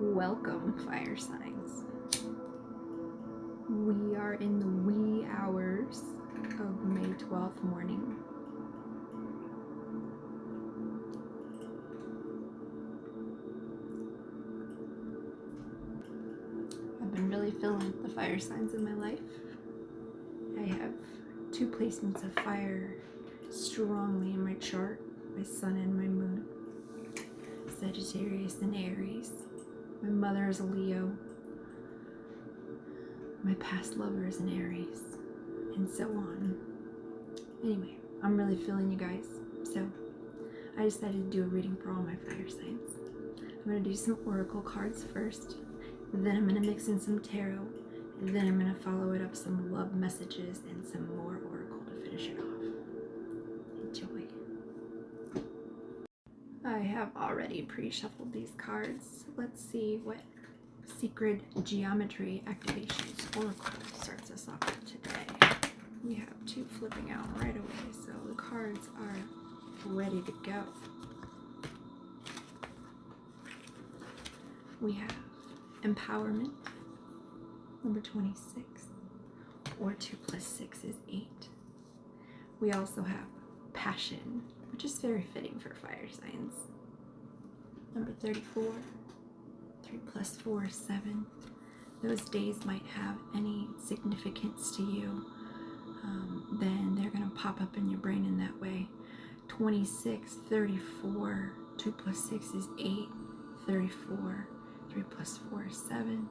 Welcome, fire signs. We are in the wee hours of May 12th morning. I've been really feeling the fire signs in my life. I have two placements of fire strongly in my chart, my sun and my moon. Sagittarius and Aries. My mother is a Leo. My past lover is an Aries. And so on. Anyway, I'm really feeling you guys. So I decided to do a reading for all my fire signs. I'm going to do some oracle cards first. Then I'm going to mix in some tarot. And then I'm going to follow it up some love messages and some more oracle to finish it off. Enjoy. I have already pre-shuffled these cards. Let's see what Secret Geometry Activations Oracle starts us off with today. We have two flipping out right away, so the cards are ready to go. We have Empowerment, number 26, or 2 + 6 is 8. We also have Passion, which is very fitting for fire signs. Number 34, 3 + 4 is 7. Those days might have any significance to you, then they're going to pop up in your brain in that way. 26, 34, 2 + 6 is 8, 34, 3 + 4 is 7.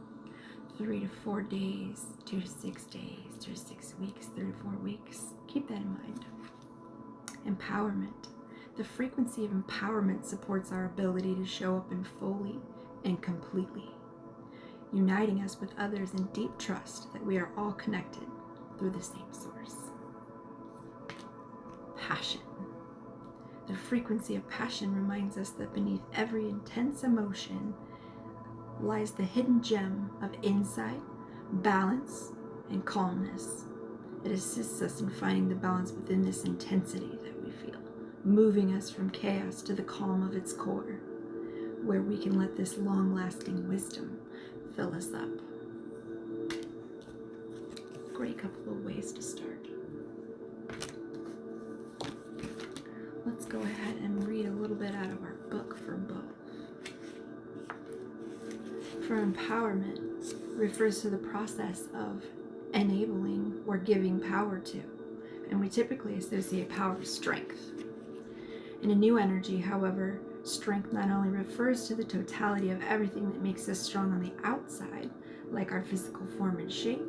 3 to 4 days, 2 to 6 days, 2 to 6 weeks, 3 to 4 weeks. Keep that in mind. Empowerment. The frequency of empowerment supports our ability to show up in fully and completely, uniting us with others in deep trust that we are all connected through the same source. Passion. The frequency of passion reminds us that beneath every intense emotion lies the hidden gem of insight, balance, and calmness. It assists us in finding the balance within this intensity that we feel, moving us from chaos to the calm of its core, where we can let this long-lasting wisdom fill us up. Great couple of ways to start. Let's go ahead and read a little bit out of our book for both. For empowerment refers to the process of enabling or giving power to, and we typically associate power with strength. In a new energy, however, strength not only refers to the totality of everything that makes us strong on the outside, like our physical form and shape,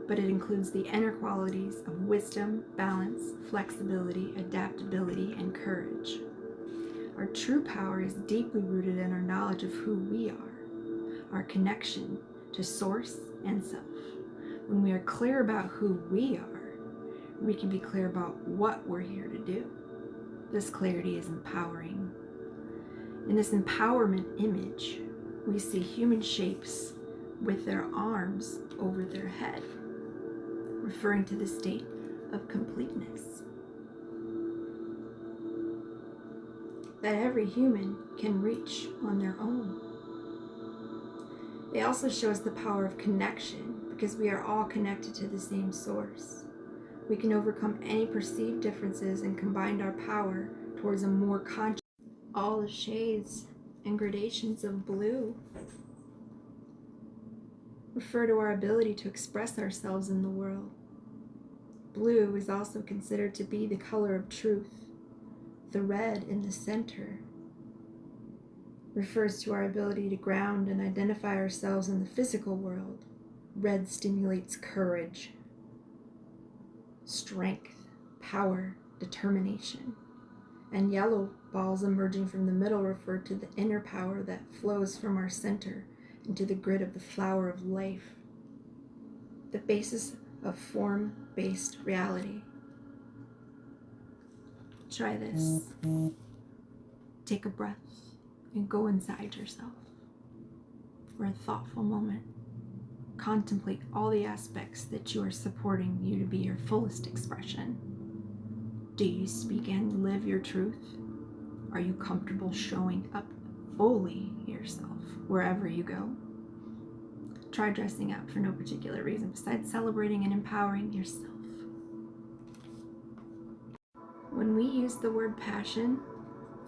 but it includes the inner qualities of wisdom, balance, flexibility, adaptability, and courage. Our true power is deeply rooted in our knowledge of who we are, our connection to source and self. When we are clear about who we are, we can be clear about what we're here to do. This clarity is empowering. In this empowerment image, we see human shapes with their arms over their head, referring to the state of completeness. That every human can reach on their own. They also show us the power of connection because we are all connected to the same source. We can overcome any perceived differences and combine our power towards a more conscious. All the shades and gradations of blue refer to our ability to express ourselves in the world. Blue is also considered to be the color of truth. The red in the center refers to our ability to ground and identify ourselves in the physical world. Red stimulates courage, strength, power, determination. And yellow balls emerging from the middle refer to the inner power that flows from our center into the grid of the flower of life, the basis of form-based reality. Try this. Take a breath and go inside yourself for a thoughtful moment. Contemplate all the aspects that you are supporting you to be your fullest expression. Do you speak and live your truth? Are you comfortable showing up fully yourself wherever you go. Try dressing up for no particular reason besides celebrating and empowering yourself. When we use the word passion,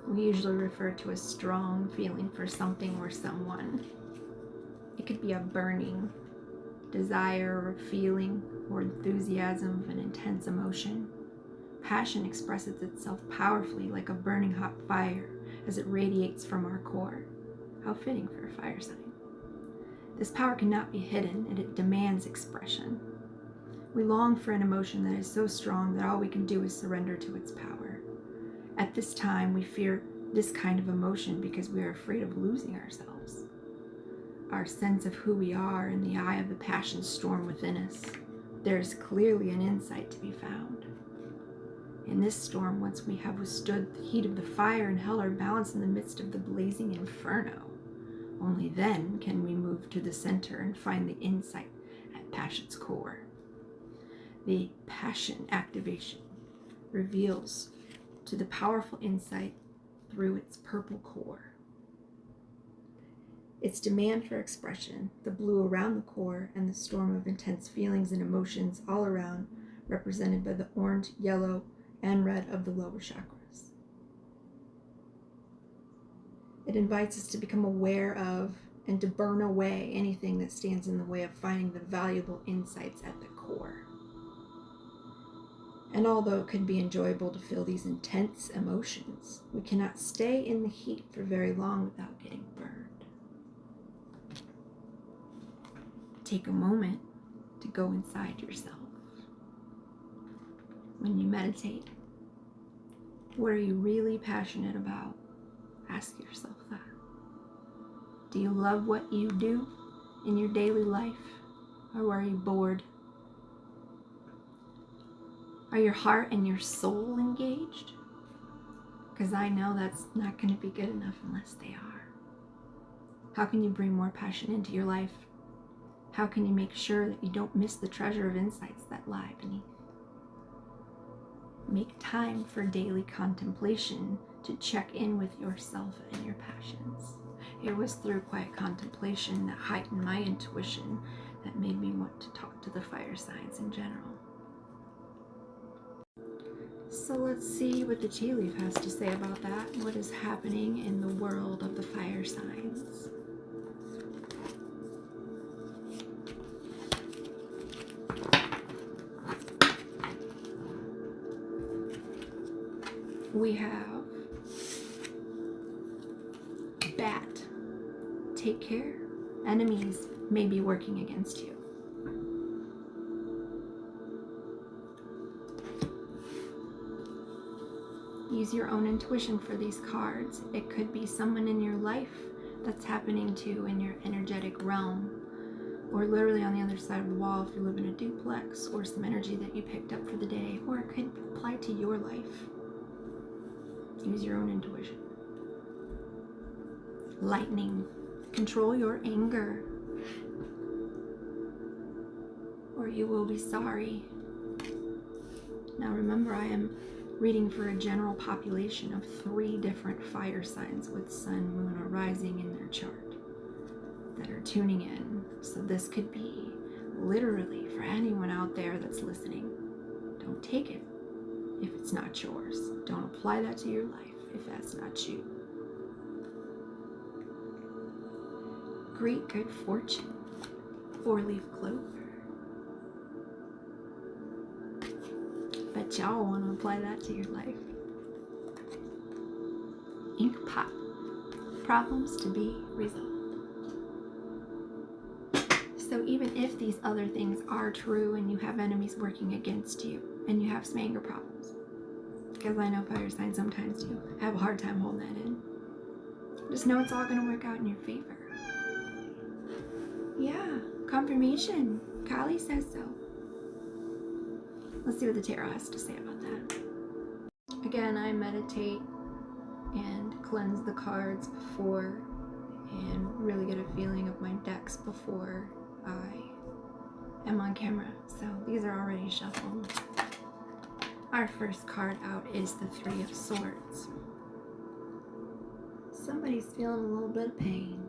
we usually refer to a strong feeling for something or someone. It could be a burning desire or feeling or enthusiasm of an intense emotion. Passion expresses itself powerfully like a burning hot fire as it radiates from our core. How fitting for a fire sign. This power cannot be hidden, and it demands expression. We long for an emotion that is so strong that all we can do is surrender to its power. At this time, we fear this kind of emotion because we are afraid of losing ourselves. Our sense of who we are in the eye of the passion storm within us. There is clearly an insight to be found. In this storm, once we have withstood the heat of the fire and held our balance in the midst of the blazing inferno, only then can we move to the center and find the insight at passion's core. The passion activation reveals to the powerful insight through its purple core. Its demand for expression, the blue around the core, and the storm of intense feelings and emotions all around, represented by the orange, yellow, and red of the lower chakras. It invites us to become aware of and to burn away anything that stands in the way of finding the valuable insights at the core. And although it can be enjoyable to feel these intense emotions, we cannot stay in the heat for very long without getting burned. Take a moment to go inside yourself. When you meditate, what are you really passionate about? Ask yourself that. Do you love what you do in your daily life, or are you bored? Are your heart and your soul engaged? Because I know that's not going to be good enough unless they are. How can you bring more passion into your life? How can you make sure that you don't miss the treasure of insights that lie beneath? Make time for daily contemplation to check in with yourself and your passions. It was through quiet contemplation that heightened my intuition that made me want to talk to the fire signs in general. So let's see what the tea leaf has to say about that. What is happening in the world of the fire signs? We have bat. Take care. Enemies may be working against you. Use your own intuition for these cards. It could be someone in your life that's happening to in your energetic realm, or literally on the other side of the wall if you live in a duplex, or some energy that you picked up for the day, or it could apply to your life. Use your own intuition. Lightning. Control your anger, or you will be sorry. Now remember, I am reading for a general population of 3 different fire signs with sun, moon, or rising in their chart that are tuning in. So this could be literally for anyone out there that's listening. Don't take it if it's not yours. Don't apply that to your life if that's not you. Great good fortune. 4-leaf clover. Bet y'all want to apply that to your life. Ink pot. Problems to be resolved. So even if these other things are true and you have enemies working against you and you have some anger problems, because I know fire signs sometimes do have a hard time holding that in, just know it's all going to work out in your favor. Yeah, confirmation. Kali says so. Let's see what the tarot has to say about that. Again, I meditate and cleanse the cards before and really get a feeling of my decks before I am on camera. So these are already shuffled. Our first card out is the 3 of Swords. Somebody's feeling a little bit of pain.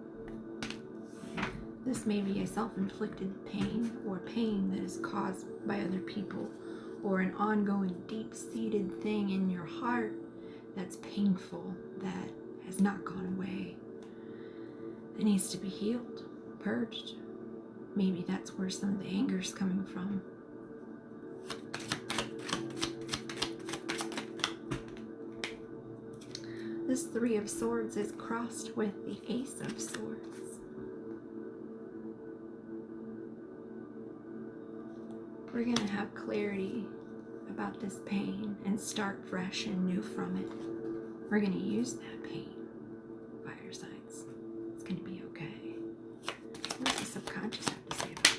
This may be a self-inflicted pain or pain that is caused by other people, or an ongoing deep-seated thing in your heart that's painful, that has not gone away. It needs to be healed, purged. Maybe that's where some of the anger is coming from. This Three of Swords is crossed with the Ace of Swords. We're going to have clarity about this pain and start fresh and new from it. We're going to use that pain, fire signs. It's going to be okay. What does the subconscious have to say about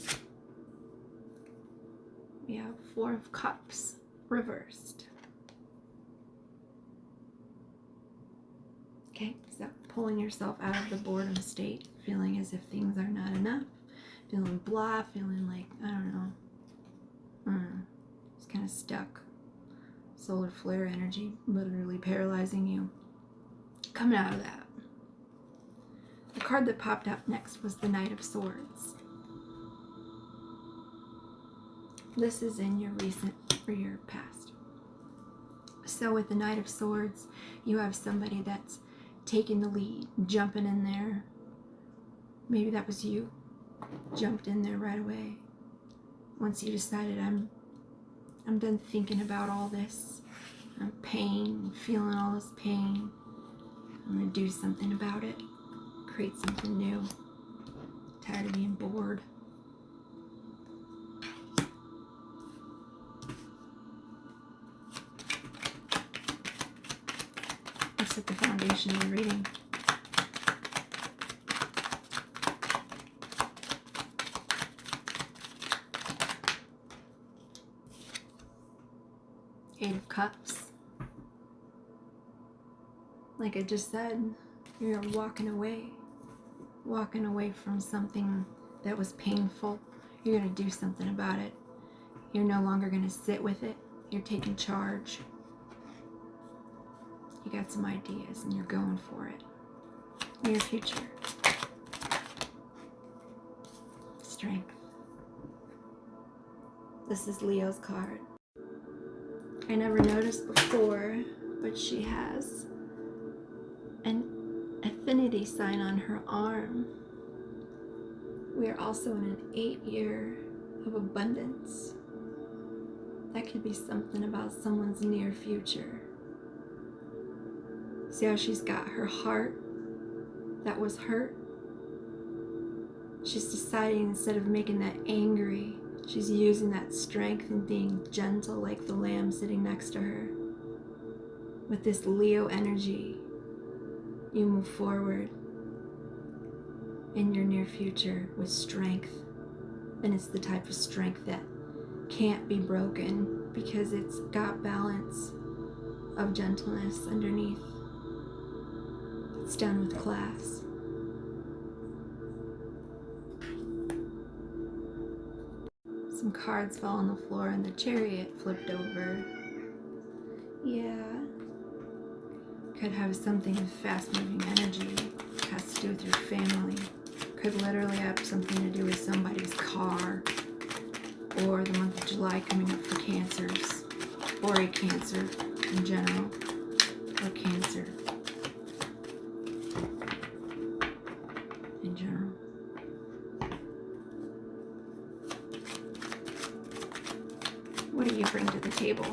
that? We have Four of Cups reversed. Okay, so pulling yourself out of the boredom state, feeling as if things are not enough, feeling blah, feeling like, I don't know, just kind of stuck. Solar flare energy literally paralyzing you. Coming out of that. The card that popped up next was the Knight of Swords. This is in your recent or your past. So with the Knight of Swords, you have somebody that's taking the lead, jumping in there. Maybe that was you. Jumped in there right away. Once you decided, I'm done thinking about all this. I'm pain, feeling all this pain. I'm gonna do something about it. Create something new. Tired of being bored. Let's set the foundation of the reading. Eight of Cups. Like I just said, you're walking away from something that was painful. You're going to do something about it. You're no longer going to sit with it. You're taking charge. You got some ideas and you're going for it. Your future. Strength. This is Leo's card. I never noticed before, but she has an affinity sign on her arm. We are also in an 8-year of abundance. That could be something about someone's near future. See how she's got her heart that was hurt? She's deciding, instead of making that angry, she's using that strength and being gentle like the lamb sitting next to her. With this Leo energy, you move forward in your near future with strength. And it's the type of strength that can't be broken because it's got balance of gentleness underneath. It's done with class. Some cards fell on the floor and the Chariot flipped over. Yeah. Could have something with fast-moving energy. Has to do with your family. Could literally have something to do with somebody's car. Or the month of July coming up for cancers. Or a cancer in general. Or cancer in general. What do you bring to the table?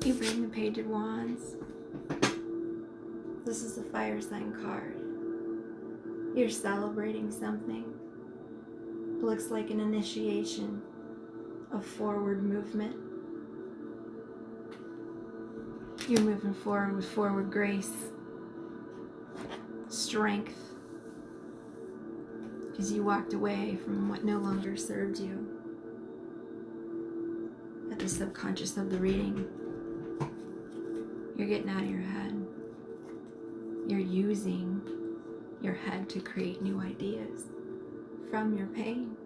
You bring the Page of Wands. This is a fire sign card. You're celebrating something. It looks like an initiation of forward movement. You're moving forward with forward grace, strength, because you walked away from what no longer served you. At the subconscious of the reading, you're getting out of your head. You're using your head to create new ideas from your pain.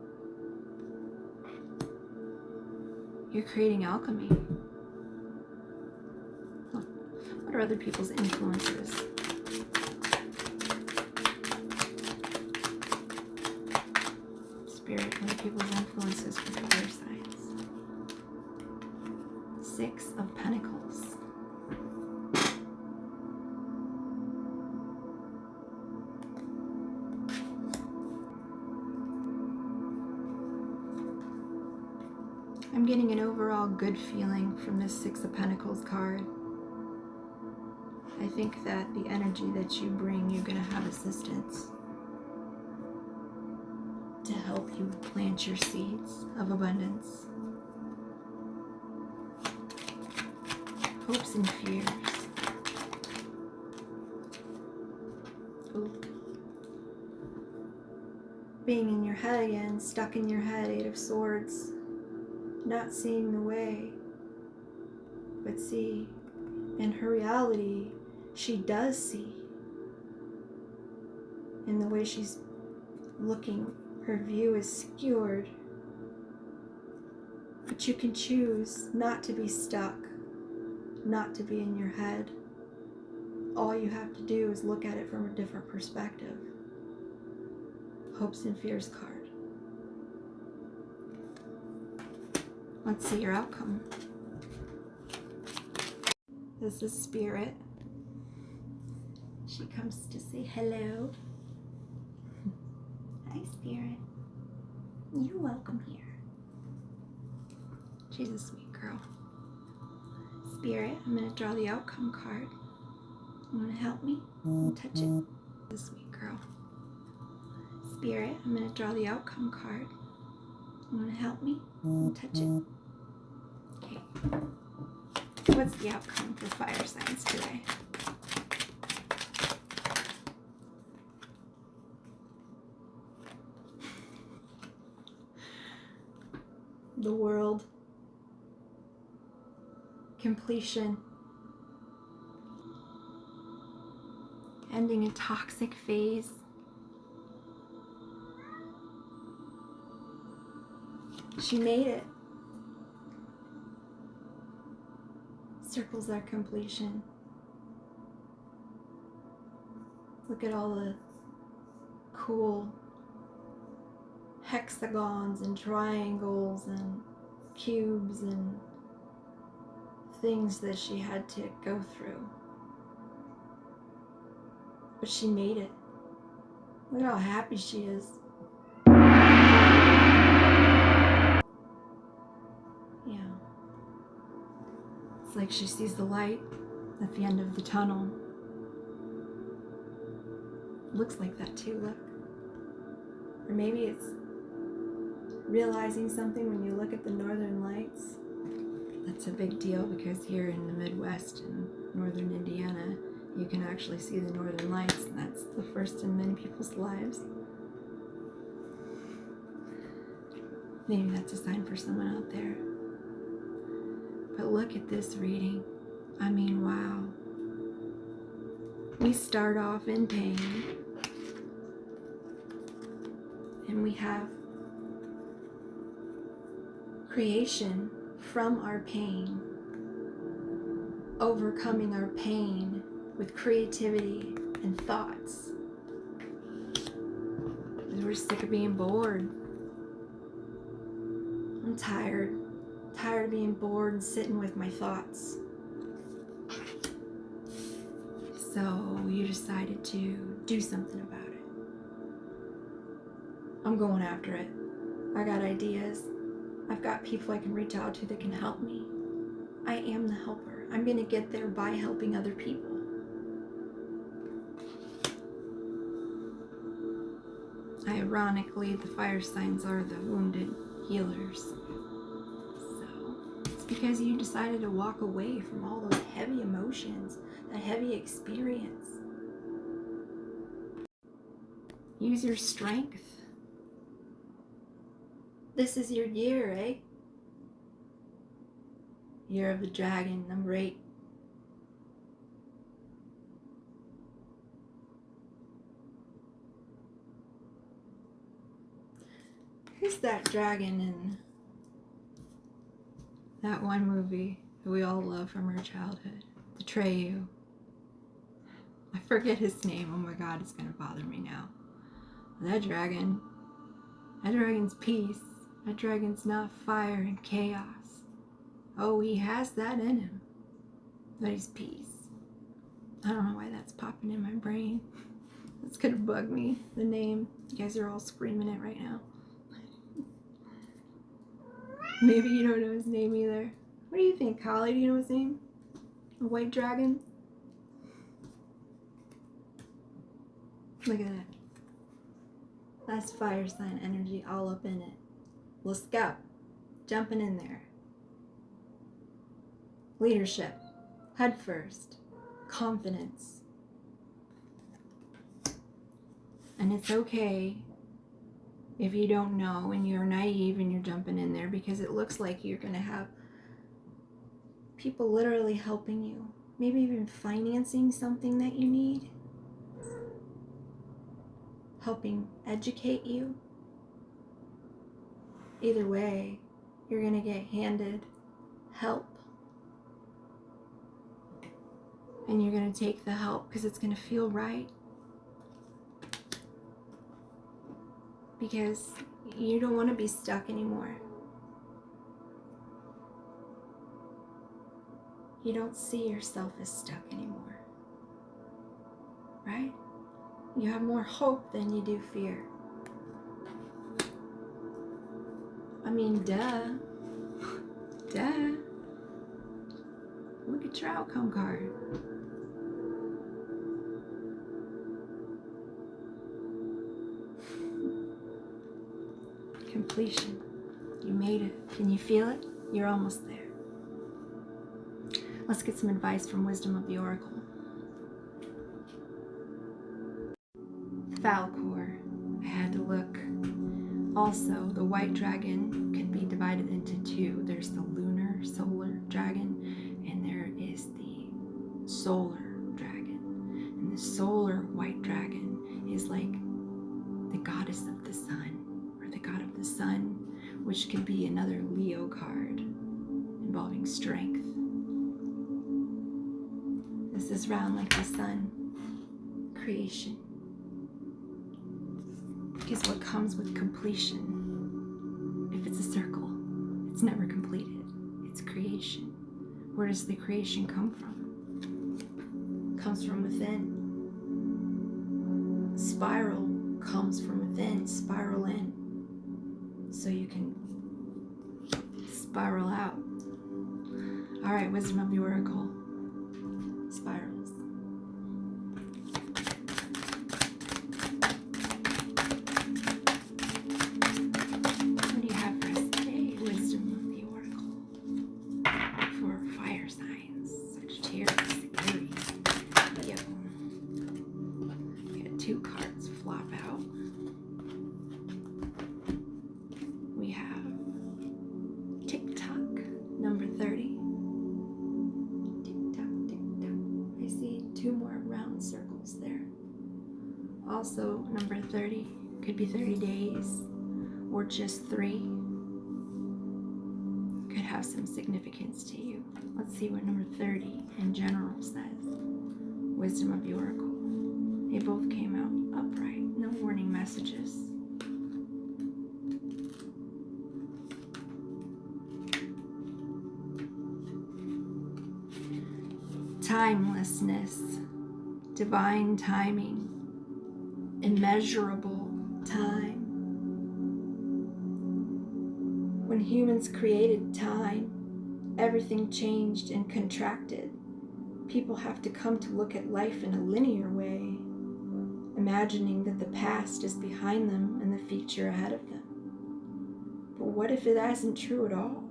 You're creating alchemy. What are other people's influences? Spirit, other people's influences for fire signs. 6 of Pentacles. I'm getting an overall good feeling from this 6 of Pentacles card. I think that the energy that you bring, you're going to have assistance to help you plant your seeds of abundance. Hopes and fears. Ooh. Being in your head again, stuck in your head, 8 of Swords. Not seeing the way. But see, in her reality, she does see. In the way she's looking, her view is skewered. But you can choose not to be stuck, not to be in your head. All you have to do is look at it from a different perspective. Hopes and fears card. Let's see your outcome. This is Spirit. She comes to say hello. Hi, Spirit. You're welcome here. She's a sweet girl. Spirit, I'm going to draw the outcome card. You want to help me? Touch it. The sweet girl. Spirit, I'm going to draw the outcome card. You want to help me? Touch it. Okay. What's the outcome for fire signs today? The world. Completion. Ending a toxic phase. She made it. Circles are completion. Look at all the cool hexagons and triangles and cubes and things that she had to go through. But she made it. Look how happy she is. Yeah. It's like she sees the light at the end of the tunnel. Looks like that too, look. Or maybe it's realizing something when you look at the northern lights. That's a big deal because here in the Midwest in northern Indiana, you can actually see the northern lights, and that's the first in many people's lives. Maybe that's a sign for someone out there. But look at this reading. I mean, wow. We start off in pain, and we have creation from our pain, overcoming our pain with creativity and thoughts. We're sick of being bored. I'm tired of being bored and sitting with my thoughts. So you decided to do something about it. I'm going after it. I got ideas. I've got people I can reach out to that can help me. I am the helper. I'm going to get there by helping other people. Ironically, the fire signs are the wounded healers. So it's because you decided to walk away from all those heavy emotions, that heavy experience. Use your strength. This is your year, eh? Year of the Dragon, number 8. Who's that dragon in That one movie that we all love from our childhood. Atreyu. I forget his name. Oh my god, it's gonna bother me now. That dragon's peace. That dragon's not fire and chaos. Oh, he has that in him. But he's peace. I don't know why that's popping in my brain. It's gonna bug me, the name. You guys are all screaming it right now. Maybe you don't know his name either. What do you think, Holly? Do you know his name? A white dragon? Look at that. That's fire sign energy all up in it. Let's go. Jumping in there. Leadership. Head first. Confidence. And it's okay if you don't know and you're naive and you're jumping in there, because it looks like you're going to have people literally helping you. Maybe even financing something that you need. Helping educate you. Either way, you're going to get handed help. And you're going to take the help because it's going to feel right. Because you don't want to be stuck anymore. You don't see yourself as stuck anymore. Right? You have more hope than you do fear. I mean, duh. Duh. Look at your outcome card. Completion. You made it. Can you feel it? You're almost there. Let's get some advice from Wisdom of the Oracle. Falcor. I had to look. Also, the white dragon could be divided into two. There's the lunar solar dragon, and there is the solar dragon. And the solar white dragon is like the goddess of the sun, or the god of the sun, which could be another Leo card involving strength. This is round like the sun. Creation. Because what comes with completion, if it's a circle, it's never completed. It's creation. Where does the creation come from? It comes from within. Spiral comes from within. Spiral in. So you can spiral out. All right, Wisdom of the Oracle. Spirals. What do you have for us today, Wisdom of the Oracle? For fire signs, Sagittarius, Aries, Leo. We had two cards flop out. We have TikTok, number 30. I see two more round circles there. Also, number 30 could be 30 days or just 3. Could have some significance to you. Let's see what number 30 in general says. Wisdom of the Oracle. They both came out upright. No warning messages. Timelessness, divine timing, immeasurable time. When humans created time, everything changed and contracted. People have to come to look at life in a linear way, imagining that the past is behind them and the future ahead of them. But what if it isn't true at all?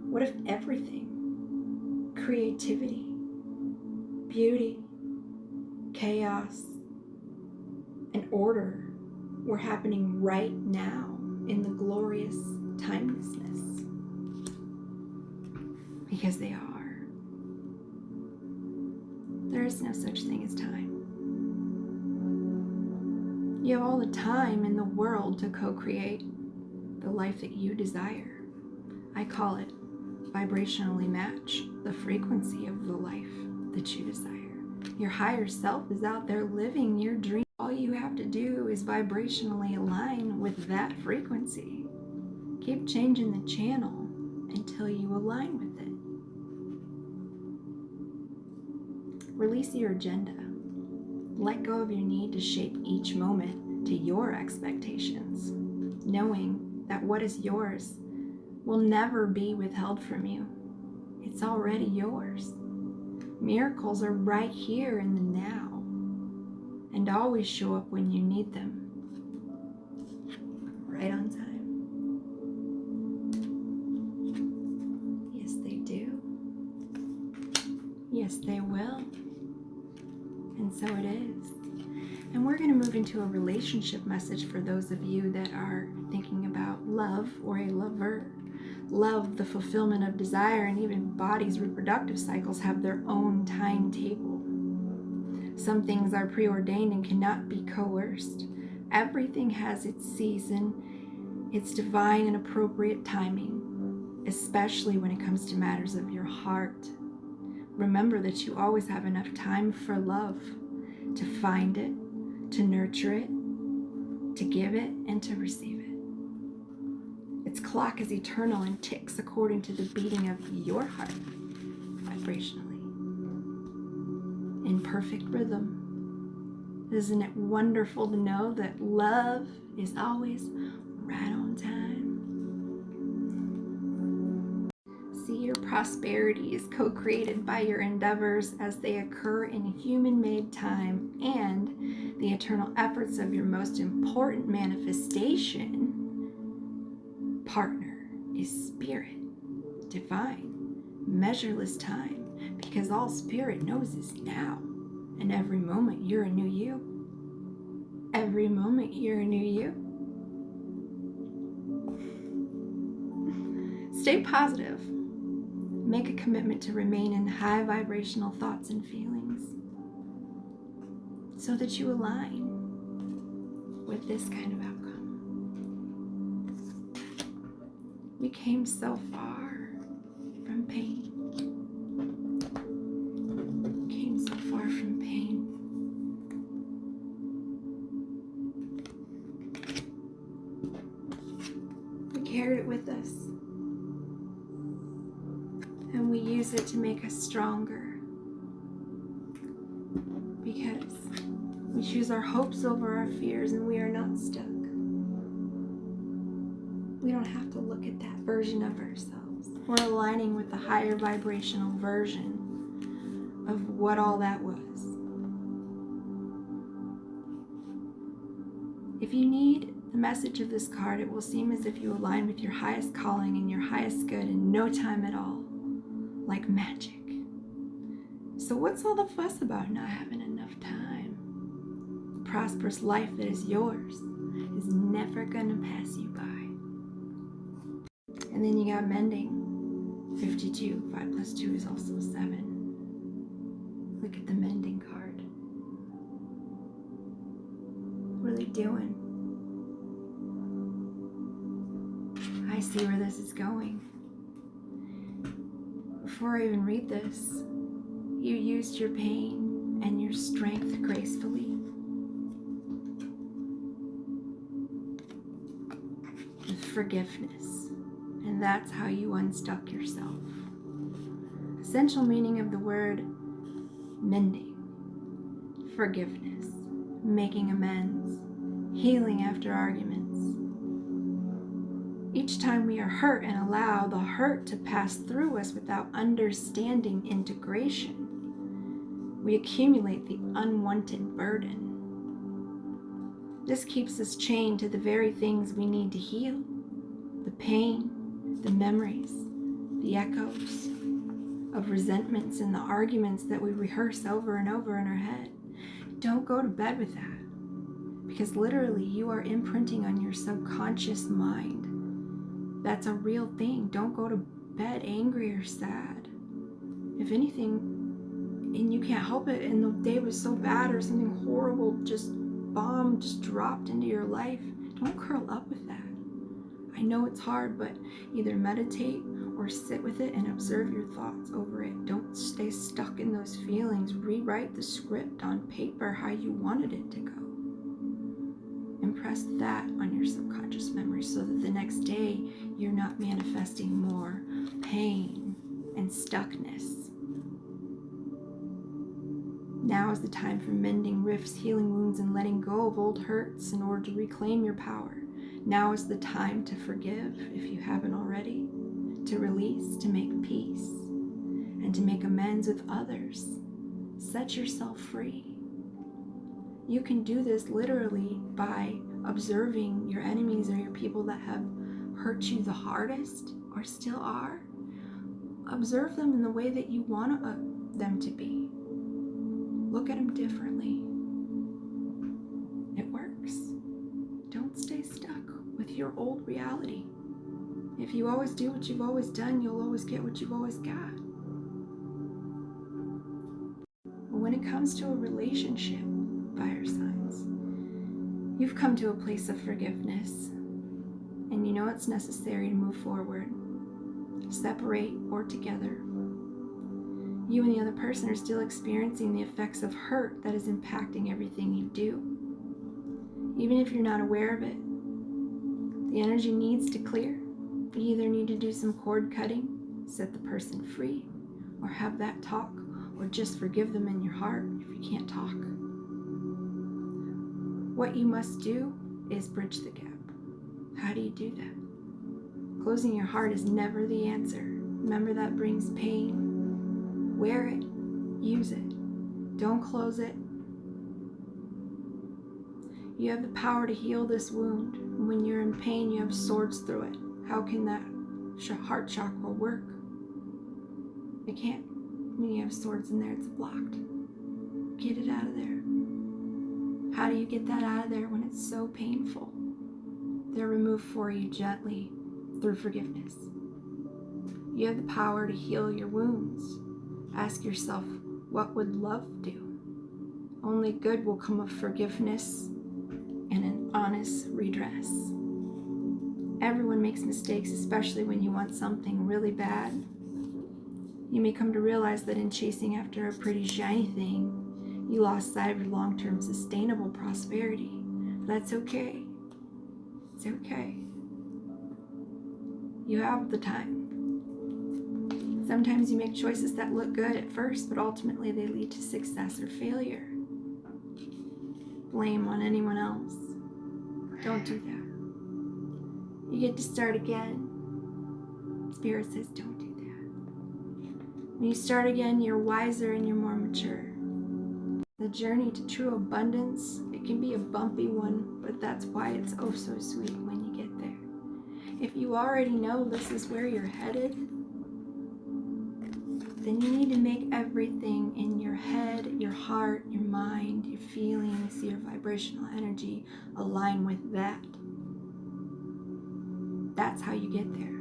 What if everything, creativity, beauty, chaos, and order were happening right now in the glorious timelessness? Because they are. There is no such thing as time. You have all the time in the world to co-create the life that you desire. I call it vibrationally match the frequency of the life that you desire. Your higher self is out there living your dream. All you have to do is vibrationally align with that frequency. Keep changing the channel until you align with it. Release your agenda. Let go of your need to shape each moment to your expectations, knowing that what is yours will never be withheld from you. It's already yours. Miracles are right here in the now and always show up when you need them. Right on time. Yes, they do. Yes, they will. And so it is. And we're going to move into a relationship message for those of you that are thinking about love or a lover. Love, the fulfillment of desire, and even bodies' reproductive cycles have their own timetable. Some things are preordained and cannot be coerced. Everything has its season, its divine and appropriate timing, especially when it comes to matters of your heart. Remember that you always have enough time for love, to find it, to nurture it, to give it, and to receive it. Its clock is eternal and ticks according to the beating of your heart, vibrationally, in perfect rhythm. Isn't it wonderful to know that love is always right on time? See, your prosperity is co-created by your endeavors as they occur in human-made time, and the eternal efforts of your most important manifestation partner is spirit, divine, measureless time, because all spirit knows is now, and every moment you're a new you. Every moment you're a new you. Stay positive. Make a commitment to remain in high vibrational thoughts and feelings so that you align with this kind of outcome. We came so far from pain. We came so far from pain. We carried it with us. And we use it to make us stronger. Because we choose our hopes over our fears and we are not stuck. We don't have to look at that version of ourselves. We're aligning with the higher vibrational version of what all that was. If you need the message of this card, it will seem as if you align with your highest calling and your highest good in no time at all, like magic. So what's all the fuss about not having enough time? The prosperous life that is yours is never gonna pass you by. And then you got mending. 52, 5 plus 2 is also 7. Look at the mending card. What are they doing? I see where this is going. Before I even read this, you used your pain and your strength gracefully. With forgiveness. And that's how you unstuck yourself. Essential meaning of the word mending, forgiveness, making amends, healing after arguments. Each time we are hurt and allow the hurt to pass through us without understanding integration, we accumulate the unwanted burden. This keeps us chained to the very things we need to heal, the pain, the memories, the echoes of resentments and the arguments that we rehearse over and over in our head. Don't go to bed with that, because literally you are imprinting on your subconscious mind. That's a real thing. Don't go to bed angry or sad. If anything, and you can't help it, and the day was so bad or something horrible just dropped into your life, don't curl up with that. I know it's hard, but either meditate or sit with it and observe your thoughts over it. Don't stay stuck in those feelings. Rewrite the script on paper how you wanted it to go. Impress that on your subconscious memory so that the next day you're not manifesting more pain and stuckness. Now is the time for mending rifts, healing wounds, and letting go of old hurts in order to reclaim your power. Now is the time to forgive if you haven't already, to release, to make peace, and to make amends with others. Set yourself free. You can do this literally by observing your enemies or your people that have hurt you the hardest or still are. Observe them in the way that you want them to be. Look at them differently. It works. Don't stay stuck with your old reality. If you always do what you've always done, you'll always get what you've always got. But when it comes to a relationship, fire signs, you've come to a place of forgiveness, and you know it's necessary to move forward, separate or together. You and the other person are still experiencing the effects of hurt that is impacting everything you do. Even if you're not aware of it, the energy needs to clear. You either need to do some cord cutting, set the person free, or have that talk, or just forgive them in your heart if you can't talk. What you must do is bridge the gap. How do you do that? Closing your heart is never the answer. Remember, that brings pain. Wear it. Use it. Don't close it. You have the power to heal this wound. When you're in pain, you have swords through it. How can that heart chakra work? It can't. When you have swords in there, it's blocked. Get it out of there. How do you get that out of there when it's so painful? They're removed for you gently through forgiveness. You have the power to heal your wounds. Ask yourself, what would love do? Only good will come of forgiveness and an honest redress. Everyone makes mistakes, especially when you want something really bad. You may come to realize that in chasing after a pretty shiny thing, you lost sight of long-term sustainable prosperity. That's okay. It's okay. You have the time. Sometimes you make choices that look good at first, but ultimately they lead to success or failure. Blame on anyone else. Don't do that. You get to start again. Spirit says don't do that. When you start again, you're wiser and you're more mature. The journey to true abundance, it can be a bumpy one, but that's why it's oh so sweet when you get there. If you already know this is where you're headed, then you need to make everything in your head, your heart, your mind, your feelings, your vibrational energy align with that. That's how you get there.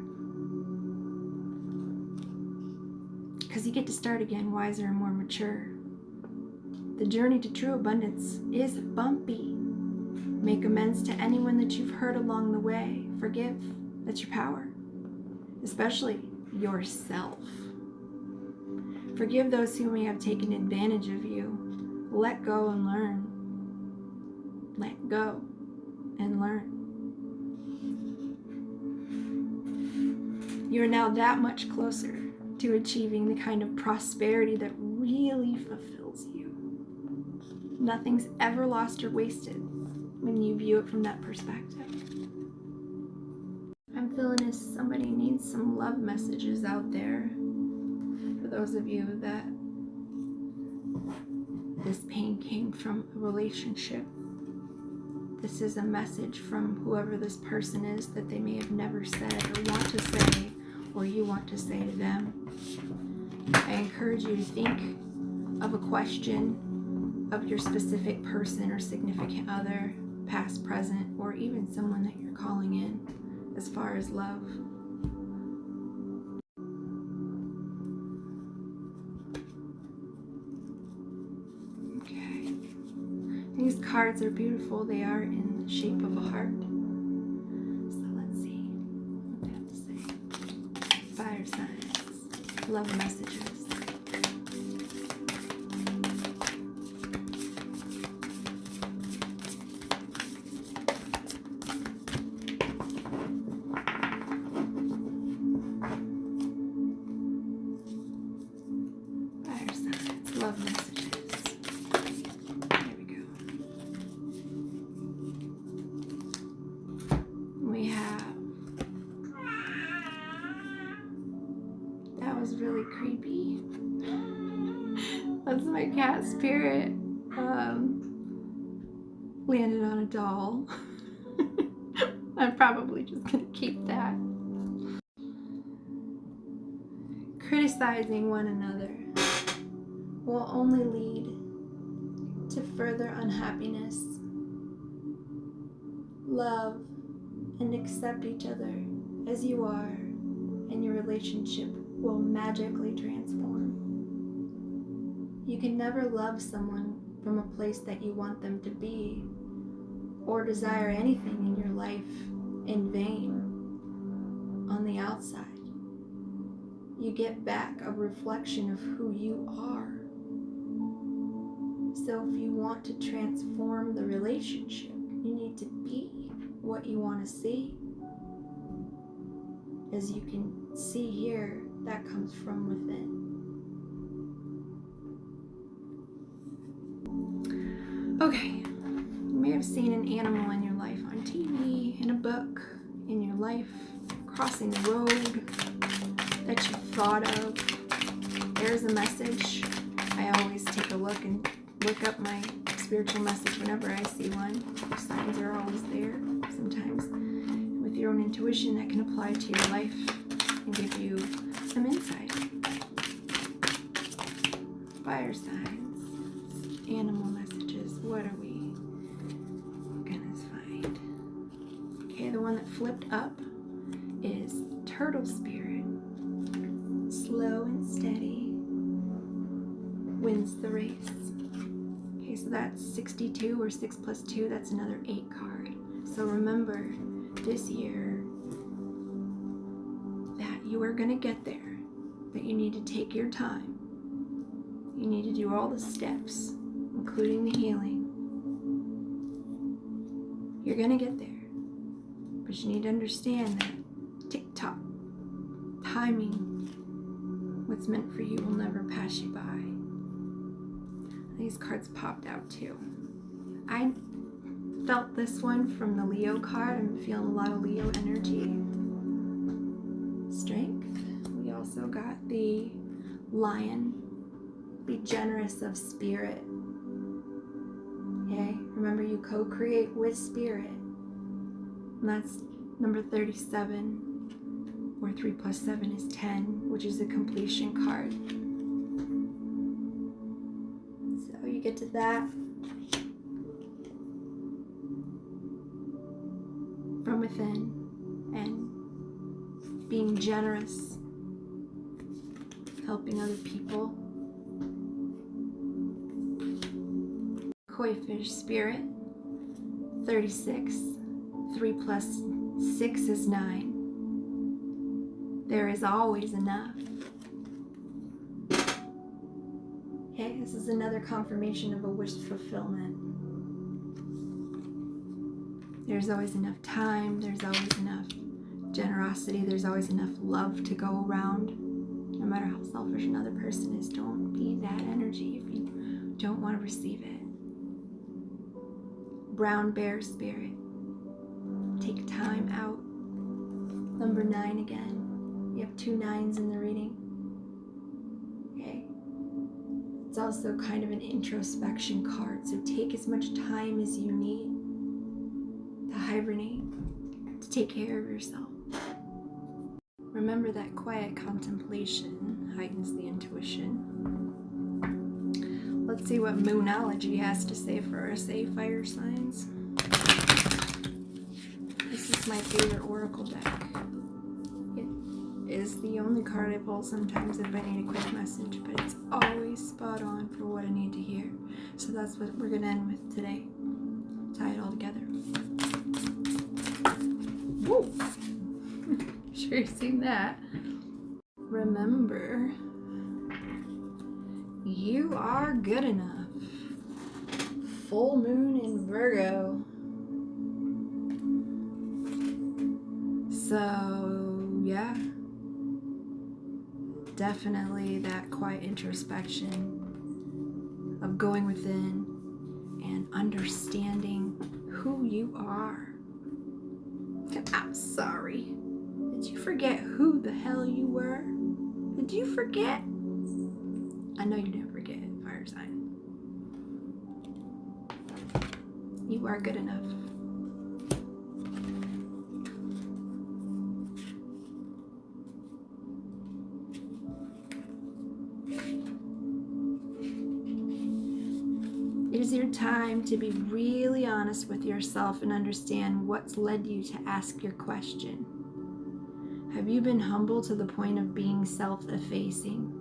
Because you get to start again wiser and more mature. The journey to true abundance is bumpy. Make amends to anyone that you've hurt along the way. Forgive. That's your power. Especially yourself. Forgive those who may have taken advantage of you. Let go and learn. Let go and learn. You are now that much closer to achieving the kind of prosperity that really fulfills you. Nothing's ever lost or wasted when you view it from that perspective. I'm feeling as somebody needs some love messages out there. For those of you that this pain came from a relationship, this is a message from whoever this person is that they may have never said or want to say, or you want to say to them. I encourage you to think of a question of your specific person or significant other, past, present, or even someone that you're calling in as far as love. Okay. These cards are beautiful. They are in the shape of a heart. So let's see what they have to say. Fire signs, love messages. Fire signs, love messages. There we go. We have, that was really creepy. That's my cat spirit. Landed on a doll. I'm probably just gonna keep that. Criticizing one another will only lead to further unhappiness. Love and accept each other as you are, and your relationship will magically transform. You can never love someone from a place that you want them to be, or desire anything in your life in vain on the outside. You get back a reflection of who you are. So if you want to transform the relationship, you need to be what you want to see. As you can see here, that comes from within. Okay, you may have seen an animal in your life on TV, in a book, in your life, crossing the road that you thought of. There's a message. I always take a look and look up my spiritual message whenever I see one. Signs are always there. Sometimes with your own intuition that can apply to your life and give you some insight. Fire signs, animal messages. What are we gonna find? Okay, the one that flipped up is turtle spirit. Slow and steady wins the race. Okay, so that's 62 or 6 plus 2. That's another 8 card. So remember this year that you are going to get there, but you need to take your time. You need to do all the steps, including the healing. You're going to get there, but you need to understand that tick-tock, timing, what's meant for you will never pass you by. These cards popped out too. I felt this one from the Leo card. I'm feeling a lot of Leo energy. Strength. We also got the Lion. Be generous of spirit. Okay? Remember, you co-create with spirit. And that's number 37, where 3 plus 7 is 10, which is a completion card. So you get to that from within and being generous, helping other people. Koi fish spirit, 36, 3 plus 6 is 9. There is always enough. Okay, this is another confirmation of a wish fulfillment. There's always enough time, there's always enough generosity, there's always enough love to go around. No matter how selfish another person is, don't be that energy if you don't want to receive it. Brown bear spirit. Take time out. Number 9 again. You have 2 9s in the reading. Okay. It's also kind of an introspection card, so take as much time as you need to hibernate, to take care of yourself. Remember that quiet contemplation heightens the intuition. Let's see what Moonology has to say for us, fire signs. This is my favorite oracle deck. It is the only card I pull sometimes if I need a quick message, but it's always spot on for what I need to hear. So that's what we're going to end with today. Tie it all together. Woo! Sure you've seen that. Remember, you are good enough. Full moon in Virgo. So, yeah. Definitely that quiet introspection of going within and understanding who you are. I'm sorry. Did you forget who the hell you were? Did you forget? I know you didn't forget, fire sign. You are good enough. It is your time to be really honest with yourself and understand what's led you to ask your question. Have you been humble to the point of being self-effacing?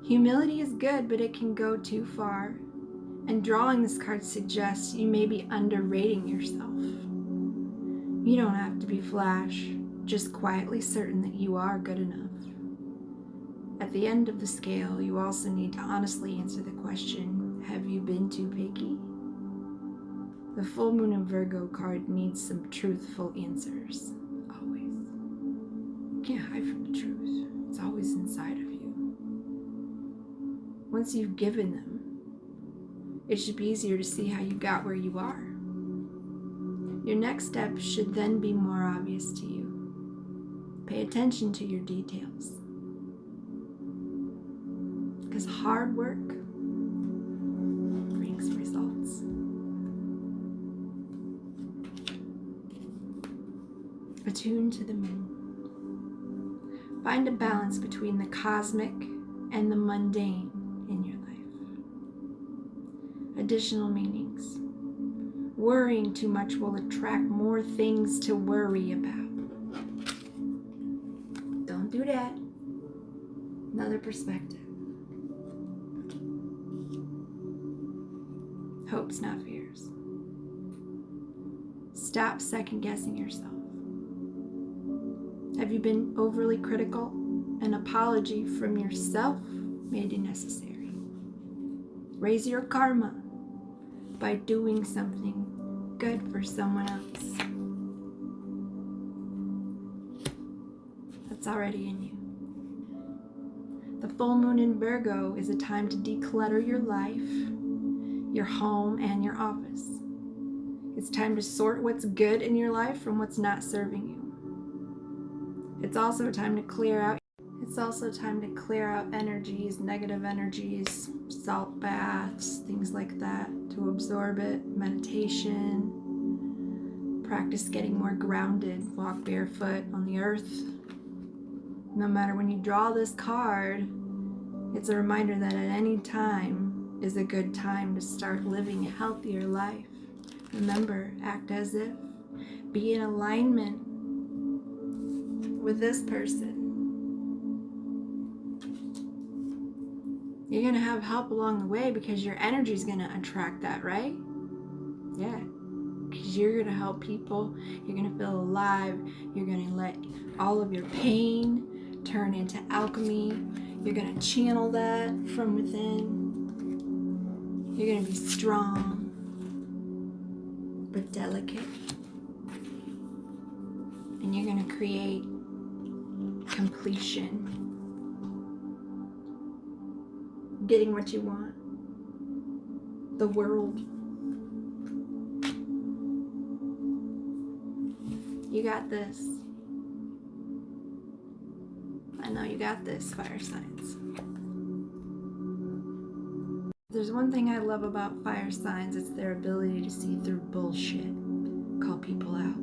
Humility is good, but it can go too far. And drawing this card suggests you may be underrating yourself. You don't have to be flash, just quietly certain that you are good enough. At the end of the scale, you also need to honestly answer the question, have you been too picky? The full moon in Virgo card needs some truthful answers, always. You can't hide from the truth. It's always inside of you. Once you've given them, it should be easier to see how you got where you are. Your next step should then be more obvious to you. Pay attention to your details. Because hard work brings results. Attune to the moon. Find a balance between the cosmic and the mundane in your life. Additional meanings. Worrying too much will attract more things to worry about. Don't do that. Another perspective. Hopes, not fears. Stop second guessing yourself. Have you been overly critical? An apology from yourself may be necessary. Raise your karma by doing something good for someone else. That's already in you. The full moon in Virgo is a time to declutter your life, your home, and your office. It's time to sort what's good in your life from what's not serving you. It's also time to clear out energies, negative energies, salt baths, things like that, to absorb it, meditation, practice getting more grounded, walk barefoot on the earth. No matter when you draw this card, it's a reminder that at any time is a good time to start living a healthier life. Remember, act as if, be in alignment with this person. You're going to have help along the way because your energy is going to attract that, right? Yeah. Because you're going to help people. You're going to feel alive. You're going to let all of your pain turn into alchemy. You're going to channel that from within. You're going to be strong, but delicate. And you're going to create completion. Getting what you want. The world. You got this. I know you got this, fire signs. There's one thing I love about fire signs, it's their ability to see through bullshit. Call people out.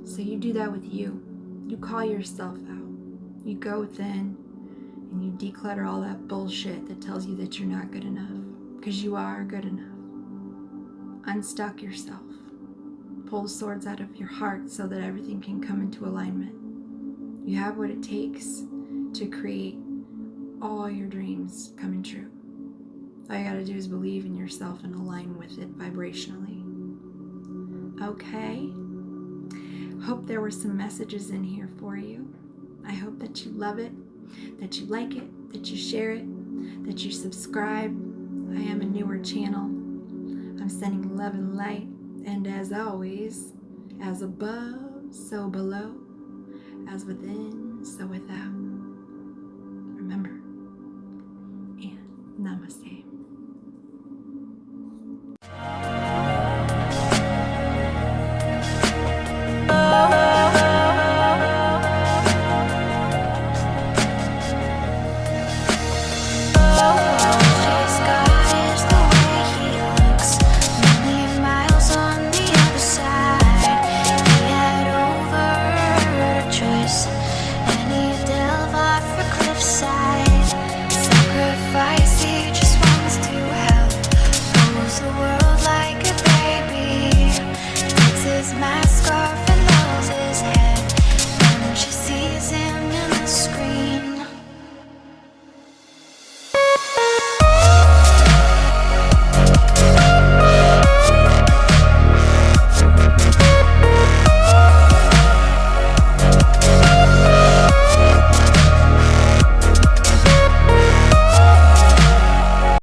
So you do that with you. You call yourself out. You go within and you declutter all that bullshit that tells you that you're not good enough. Because you are good enough. Unstuck yourself. Pull the swords out of your heart so that everything can come into alignment. You have what it takes to create all your dreams coming true. All you gotta do is believe in yourself and align with it vibrationally. Okay? Hope there were some messages in here for you. I hope that you love it, that you like it, that you share it, that you subscribe. I am a newer channel. I'm sending love and light. And as always, as above, so below, as within, so without. Remember, and namaste. And